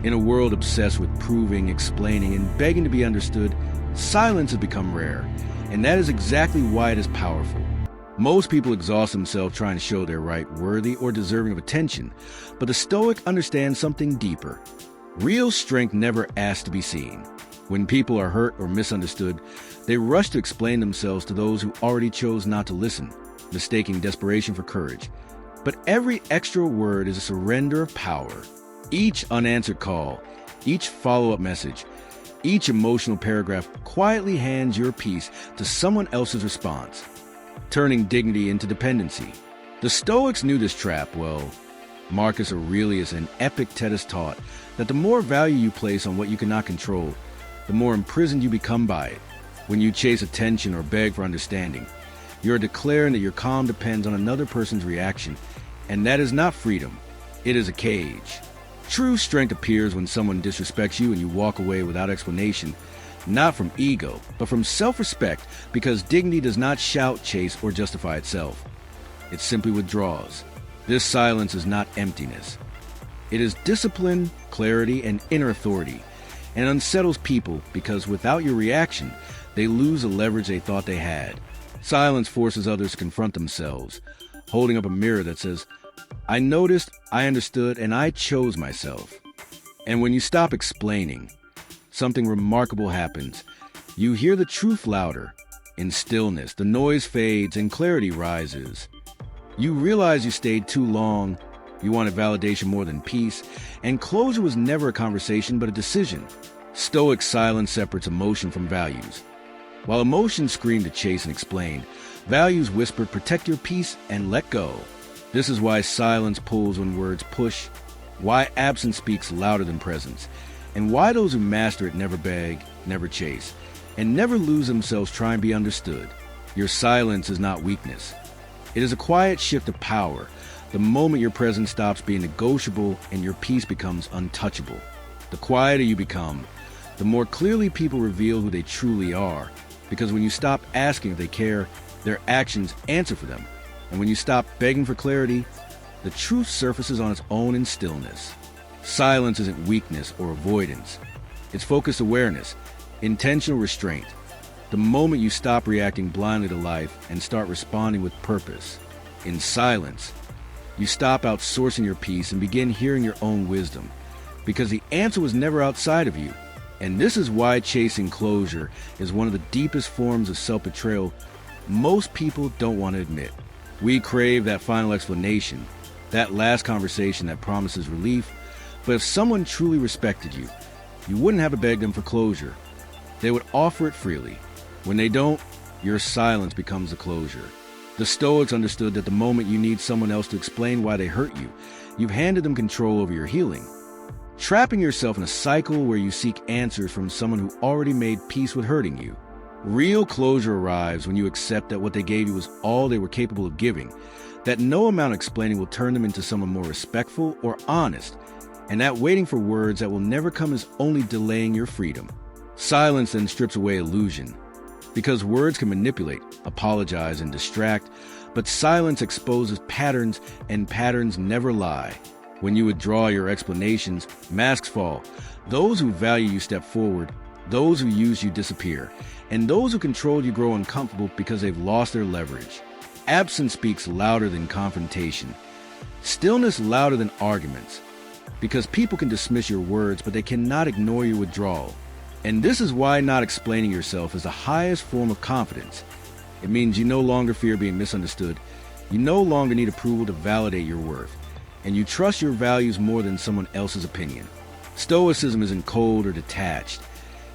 In a world obsessed with proving, explaining, and begging to be understood, silence has become rare, and that is exactly why it is powerful. Most people exhaust themselves trying to show they're right, worthy, or deserving of attention, but the Stoic understands something deeper. Real strength never asks to be seen. When people are hurt or misunderstood, they rush to explain themselves to those who already chose not to listen, mistaking desperation for courage. But every extra word is a surrender of power. Each unanswered call, each follow-up message, each emotional paragraph quietly hands your piece to someone else's response, turning dignity into dependency. The Stoics knew this trap well. Marcus Aurelius and Epictetus taught that the more value you place on what you cannot control, the more imprisoned you become by it. When you chase attention or beg for understanding, you are declaring that your calm depends on another person's reaction, and that is not freedom. It is a cage. True strength appears when someone disrespects you and you walk away without explanation, not from ego, but from self-respect, because dignity does not shout, chase, or justify itself. It simply withdraws. This silence is not emptiness. It is discipline, clarity, and inner authority, and unsettles people because without your reaction, they lose the leverage they thought they had. Silence forces others to confront themselves, holding up a mirror that says, I noticed, I understood, and I chose myself. And when you stop explaining, something remarkable happens. You hear the truth louder. In stillness, the noise fades and clarity rises. You realize you stayed too long, you wanted validation more than peace, and closure was never a conversation but a decision. Stoic silence separates emotion from values. While emotions scream to chase and explain, values whisper protect your peace and let go. This is why silence pulls when words push, why absence speaks louder than presence, and why those who master it never beg, never chase, and never lose themselves trying to be understood. Your silence is not weakness. It is a quiet shift of power. The moment your presence stops being negotiable and your peace becomes untouchable. The quieter you become, the more clearly people reveal who they truly are, because when you stop asking if they care, their actions answer for them. And when you stop begging for clarity, the truth surfaces on its own in stillness. Silence isn't weakness or avoidance. It's focused awareness, intentional restraint. The moment you stop reacting blindly to life and start responding with purpose. In silence, you stop outsourcing your peace and begin hearing your own wisdom, because the answer was never outside of you. And this is why chasing closure is one of the deepest forms of self-betrayal most people don't want to admit. We crave that final explanation, that last conversation that promises relief, but if someone truly respected you, you wouldn't have to beg them for closure. They would offer it freely. When they don't, your silence becomes a closure. The Stoics understood that the moment you need someone else to explain why they hurt you, you've handed them control over your healing. Trapping yourself in a cycle where you seek answers from someone who already made peace with hurting you. Real closure arrives when you accept that what they gave you was all they were capable of giving, that no amount of explaining will turn them into someone more respectful or honest, and that waiting for words that will never come is only delaying your freedom. Silence then strips away illusion, because words can manipulate, apologize, and distract, but silence exposes patterns, and patterns never lie. When you withdraw your explanations, masks fall. Those who value you step forward, those who use you disappear, and those who control you grow uncomfortable because they've lost their leverage. Absence speaks louder than confrontation. Stillness louder than arguments, because people can dismiss your words, but they cannot ignore your withdrawal. And this is why not explaining yourself is the highest form of confidence. It means you no longer fear being misunderstood. You no longer need approval to validate your worth. And you trust your values more than someone else's opinion. Stoicism isn't cold or detached.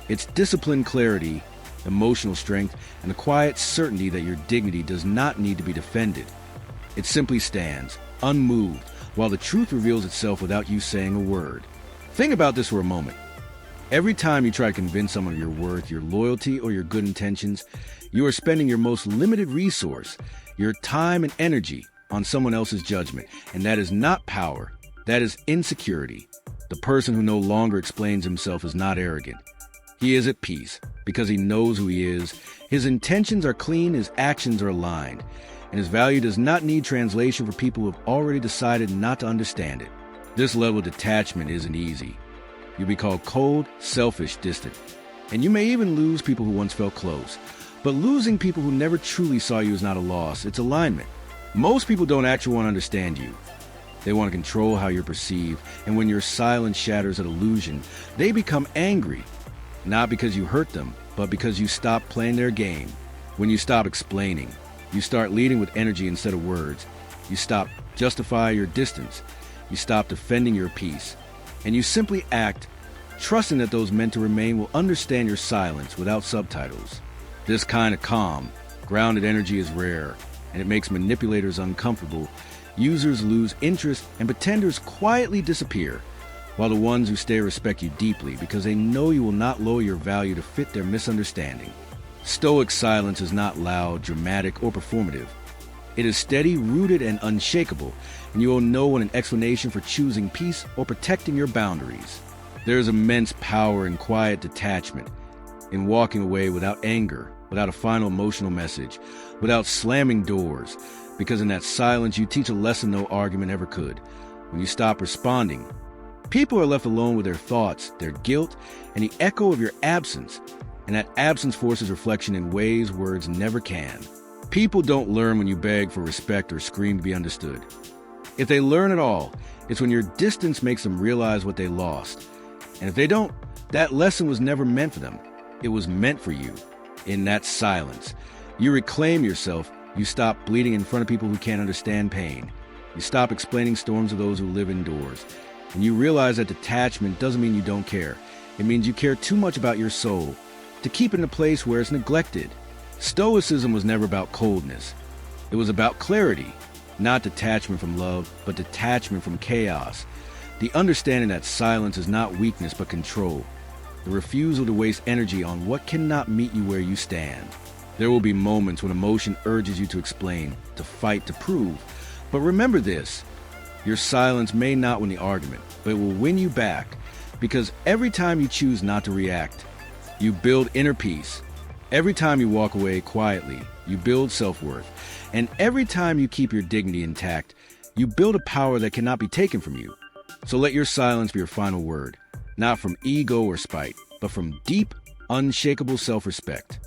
It's disciplined clarity, emotional strength, and a quiet certainty that your dignity does not need to be defended. It simply stands, unmoved, while the truth reveals itself without you saying a word. Think about this for a moment. Every time you try to convince someone of your worth, your loyalty, or your good intentions, you are spending your most limited resource, your time and energy, on someone else's judgment. And that is not power. That is insecurity. The person who no longer explains himself is not arrogant. He is at peace because he knows who he is. His intentions are clean, his actions are aligned, and his value does not need translation for people who have already decided not to understand it. This level of detachment isn't easy. You'll be called cold, selfish, distant. And you may even lose people who once felt close. But losing people who never truly saw you is not a loss, it's alignment. Most people don't actually want to understand you. They want to control how you're perceived, and when your silence shatters an illusion, they become angry. Not because you hurt them, but because you stop playing their game. When you stop explaining, you start leading with energy instead of words. You stop justifying your distance. You stop defending your peace. And you simply act, trusting that those meant to remain will understand your silence without subtitles. This kind of calm, grounded energy is rare, and it makes manipulators uncomfortable. Users lose interest, and pretenders quietly disappear, while the ones who stay respect you deeply because they know you will not lower your value to fit their misunderstanding. Stoic silence is not loud, dramatic, or performative. It is steady, rooted, and unshakable, and you owe no one an explanation for choosing peace or protecting your boundaries. There is immense power in quiet detachment, in walking away without anger, without a final emotional message, without slamming doors, because in that silence you teach a lesson no argument ever could. When you stop responding, people are left alone with their thoughts, their guilt, and the echo of your absence, and that absence forces reflection in ways words never can. People don't learn when you beg for respect or scream to be understood. If they learn at all, it's when your distance makes them realize what they lost. And if they don't, that lesson was never meant for them. It was meant for you. In that silence, you reclaim yourself. You stop bleeding in front of people who can't understand pain. You stop explaining storms to those who live indoors. And you realize that detachment doesn't mean you don't care. It means you care too much about your soul to keep it in a place where it's neglected. Stoicism was never about coldness. It was about clarity, not detachment from love, but detachment from chaos. The understanding that silence is not weakness but control. The refusal to waste energy on what cannot meet you where you stand. There will be moments when emotion urges you to explain, to fight, to prove. But remember this, your silence may not win the argument, but it will win you back. Because every time you choose not to react, you build inner peace. Every time you walk away quietly, you build self-worth. And every time you keep your dignity intact, you build a power that cannot be taken from you. So let your silence be your final word, not from ego or spite, but from deep, unshakable self-respect.